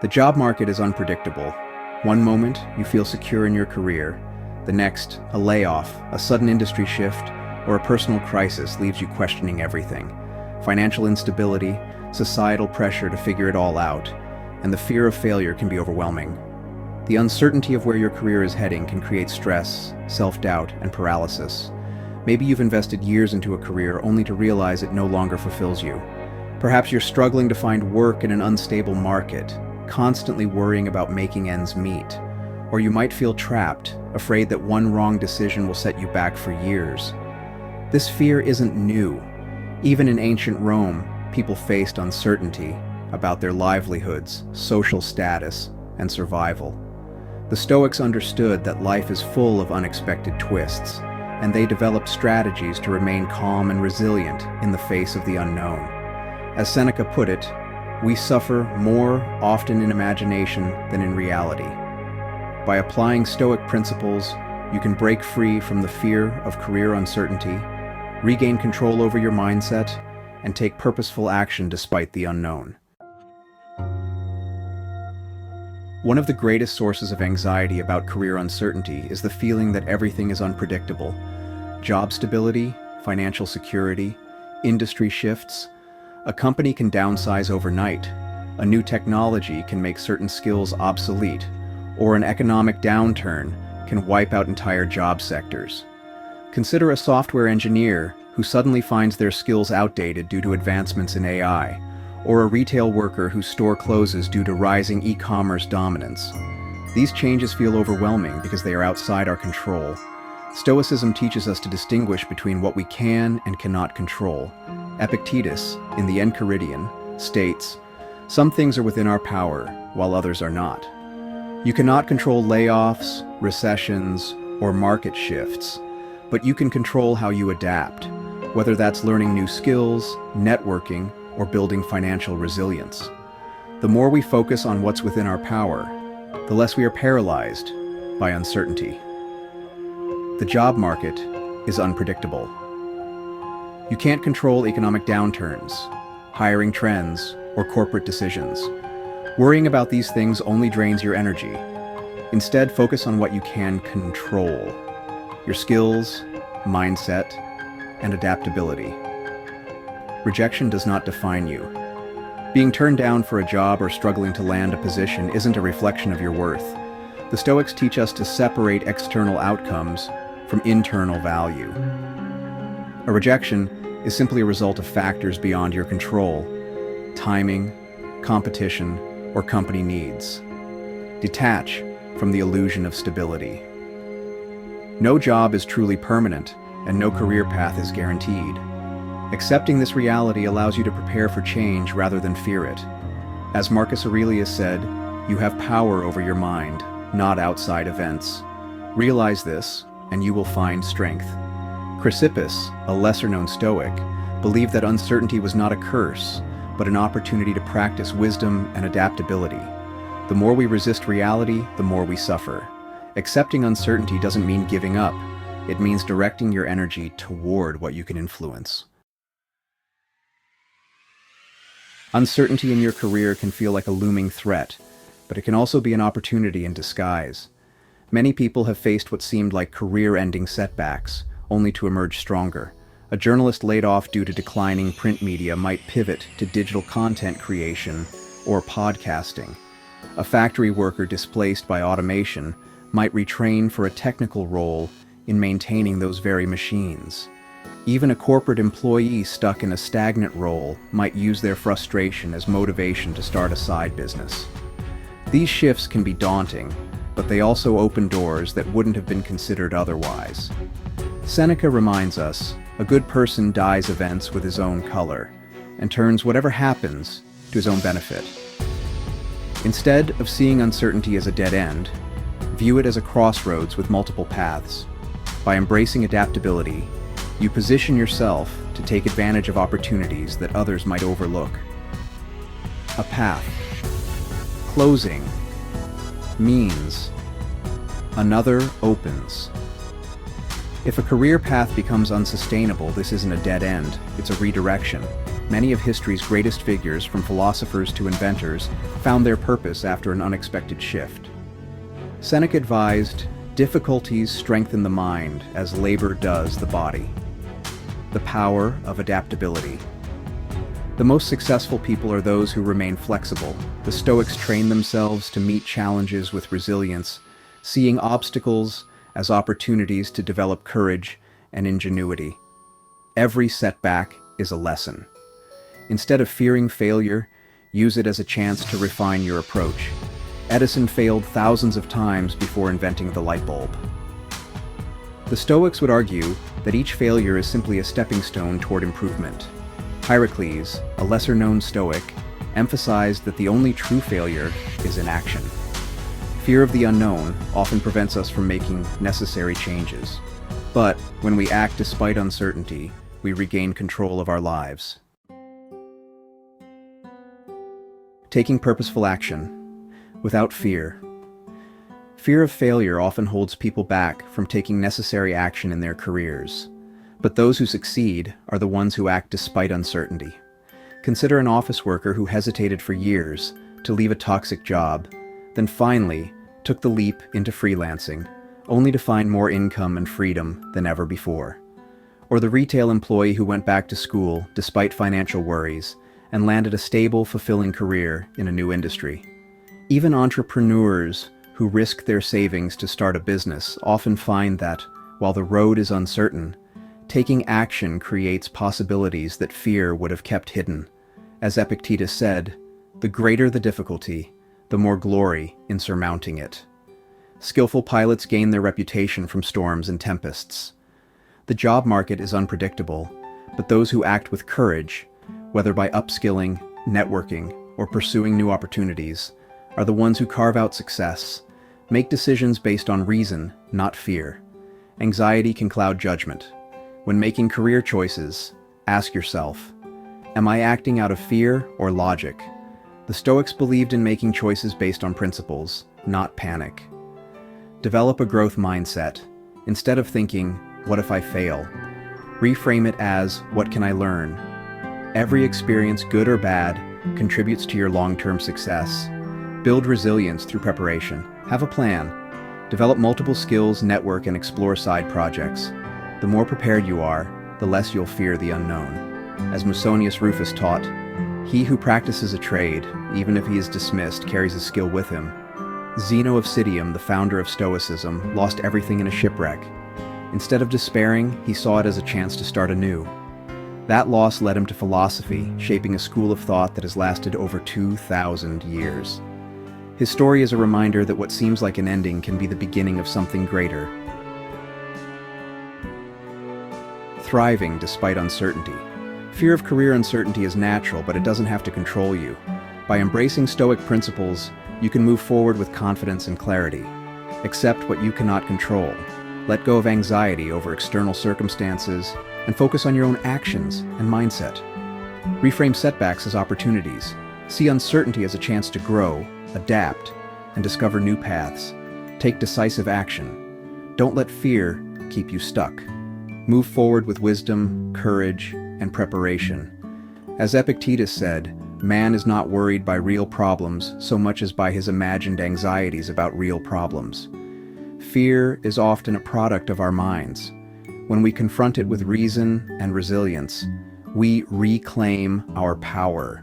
The job market is unpredictable. One moment, you feel secure in your career. The next, a layoff, a sudden industry shift, or a personal crisis leaves you questioning everything. Financial instability, societal pressure to figure it all out, and the fear of failure can be overwhelming. The uncertainty of where your career is heading can create stress, self-doubt, and paralysis. Maybe you've invested years into a career only to realize it no longer fulfills you. Perhaps you're struggling to find work in an unstable market, constantly worrying about making ends meet. Or you might feel trapped, afraid that one wrong decision will set you back for years. This fear isn't new. Even in ancient Rome, people faced uncertainty about their livelihoods, social status, and survival. The Stoics understood that life is full of unexpected twists, and they developed strategies to remain calm and resilient in the face of the unknown. As Seneca put it, we suffer more often in imagination than in reality. By applying Stoic principles, you can break free from the fear of career uncertainty, regain control over your mindset, and take purposeful action despite the unknown. One of the greatest sources of anxiety about career uncertainty is the feeling that everything is unpredictable. Job stability, financial security, industry shifts. A company can downsize overnight, a new technology can make certain skills obsolete, or an economic downturn can wipe out entire job sectors. Consider a software engineer who suddenly finds their skills outdated due to advancements in AI, or a retail worker whose store closes due to rising e-commerce dominance. These changes feel overwhelming because they are outside our control. Stoicism teaches us to distinguish between what we can and cannot control. Epictetus, in the Enchiridion, states, "Some things are within our power, while others are not." You cannot control layoffs, recessions, or market shifts, but you can control how you adapt, whether that's learning new skills, networking, or building financial resilience. The more we focus on what's within our power, the less we are paralyzed by uncertainty. The job market is unpredictable. You can't control economic downturns, hiring trends, or corporate decisions. Worrying about these things only drains your energy. Instead, focus on what you can control: your skills, mindset, and adaptability. Rejection does not define you. Being turned down for a job or struggling to land a position isn't a reflection of your worth. The Stoics teach us to separate external outcomes from internal value. A rejection is simply a result of factors beyond your control: timing, competition, or company needs. Detach from the illusion of stability. No job is truly permanent, and no career path is guaranteed. Accepting this reality allows you to prepare for change rather than fear it. As Marcus Aurelius said, you have power over your mind, not outside events. Realize this, and you will find strength. Chrysippus, a lesser-known Stoic, believed that uncertainty was not a curse, but an opportunity to practice wisdom and adaptability. The more we resist reality, the more we suffer. Accepting uncertainty doesn't mean giving up. It means directing your energy toward what you can influence. Uncertainty in your career can feel like a looming threat, but it can also be an opportunity in disguise. Many people have faced what seemed like career-ending setbacks, only to emerge stronger. A journalist laid off due to declining print media might pivot to digital content creation or podcasting. A factory worker displaced by automation might retrain for a technical role in maintaining those very machines. Even a corporate employee stuck in a stagnant role might use their frustration as motivation to start a side business. These shifts can be daunting, but they also open doors that wouldn't have been considered otherwise. Seneca reminds us, a good person dyes events with his own color, and turns whatever happens to his own benefit. Instead of seeing uncertainty as a dead end, view it as a crossroads with multiple paths. By embracing adaptability, you position yourself to take advantage of opportunities that others might overlook. A path. Closing means another opens. If a career path becomes unsustainable, this isn't a dead end, it's a redirection. many of history's greatest figures, from philosophers to inventors, found their purpose after an unexpected shift. Seneca advised, "Difficulties strengthen the mind as labor does the body." The power of adaptability. The most successful people are those who remain flexible. The Stoics trained themselves to meet challenges with resilience, seeing obstacles as opportunities to develop courage and ingenuity. Every setback is a lesson. Instead of fearing failure, use it as a chance to refine your approach. Edison failed thousands of times before inventing the light bulb. The Stoics would argue that each failure is simply a stepping stone toward improvement. Hierocles, a lesser-known Stoic, emphasized that the only true failure is inaction. Fear of the unknown often prevents us from making necessary changes. But when we act despite uncertainty, we regain control of our lives. Taking purposeful action without fear. Fear of failure often holds people back from taking necessary action in their careers. But those who succeed are the ones who act despite uncertainty. Consider an office worker who hesitated for years to leave a toxic job, then finally took the leap into freelancing, only to find more income and freedom than ever before. Or the retail employee who went back to school despite financial worries and landed a stable, fulfilling career in a new industry. Even entrepreneurs who risk their savings to start a business often find that, while the road is uncertain, taking action creates possibilities that fear would have kept hidden. As Epictetus said, "The greater the difficulty, the more glory in surmounting it." Skillful pilots gain their reputation from storms and tempests. The job market is unpredictable, but those who act with courage, whether by upskilling, networking, or pursuing new opportunities, are the ones who carve out success. Make decisions based on reason, not fear. Anxiety can cloud judgment. When making career choices, ask yourself, am I acting out of fear or logic? The Stoics believed in making choices based on principles, not panic. Develop a growth mindset. Instead of thinking, what if I fail? Reframe it as, what can I learn? Every experience, good or bad, contributes to your long-term success. Build resilience through preparation. Have a plan. Develop multiple skills, network, and explore side projects. The more prepared you are, the less you'll fear the unknown. As Musonius Rufus taught, he who practices a trade, even if he is dismissed, carries a skill with him. Zeno of Citium, the founder of Stoicism, lost everything in a shipwreck. Instead of despairing, he saw it as a chance to start anew. That loss led him to philosophy, shaping a school of thought that has lasted over 2,000 years. His story is a reminder that what seems like an ending can be the beginning of something greater. Thriving despite uncertainty. Fear of career uncertainty is natural, but it doesn't have to control you. By embracing Stoic principles, you can move forward with confidence and clarity. Accept what you cannot control. Let go of anxiety over external circumstances, and focus on your own actions and mindset. Reframe setbacks as opportunities. See uncertainty as a chance to grow, adapt, and discover new paths. Take decisive action. Don't let fear keep you stuck. Move forward with wisdom, courage, and preparation. As Epictetus said, man is not worried by real problems so much as by his imagined anxieties about real problems. Fear is often a product of our minds. When we confront it with reason and resilience, we reclaim our power.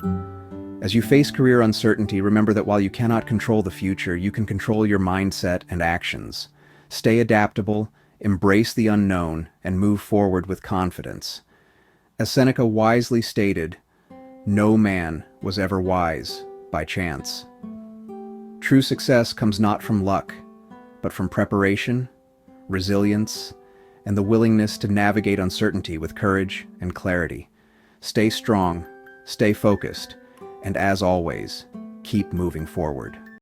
As you face career uncertainty, remember that while you cannot control the future, you can control your mindset and actions. Stay adaptable, embrace the unknown, and move forward with confidence. As Seneca wisely stated, no man was ever wise by chance. True success comes not from luck, but from preparation, resilience, and the willingness to navigate uncertainty with courage and clarity. Stay strong, stay focused, and as always, keep moving forward.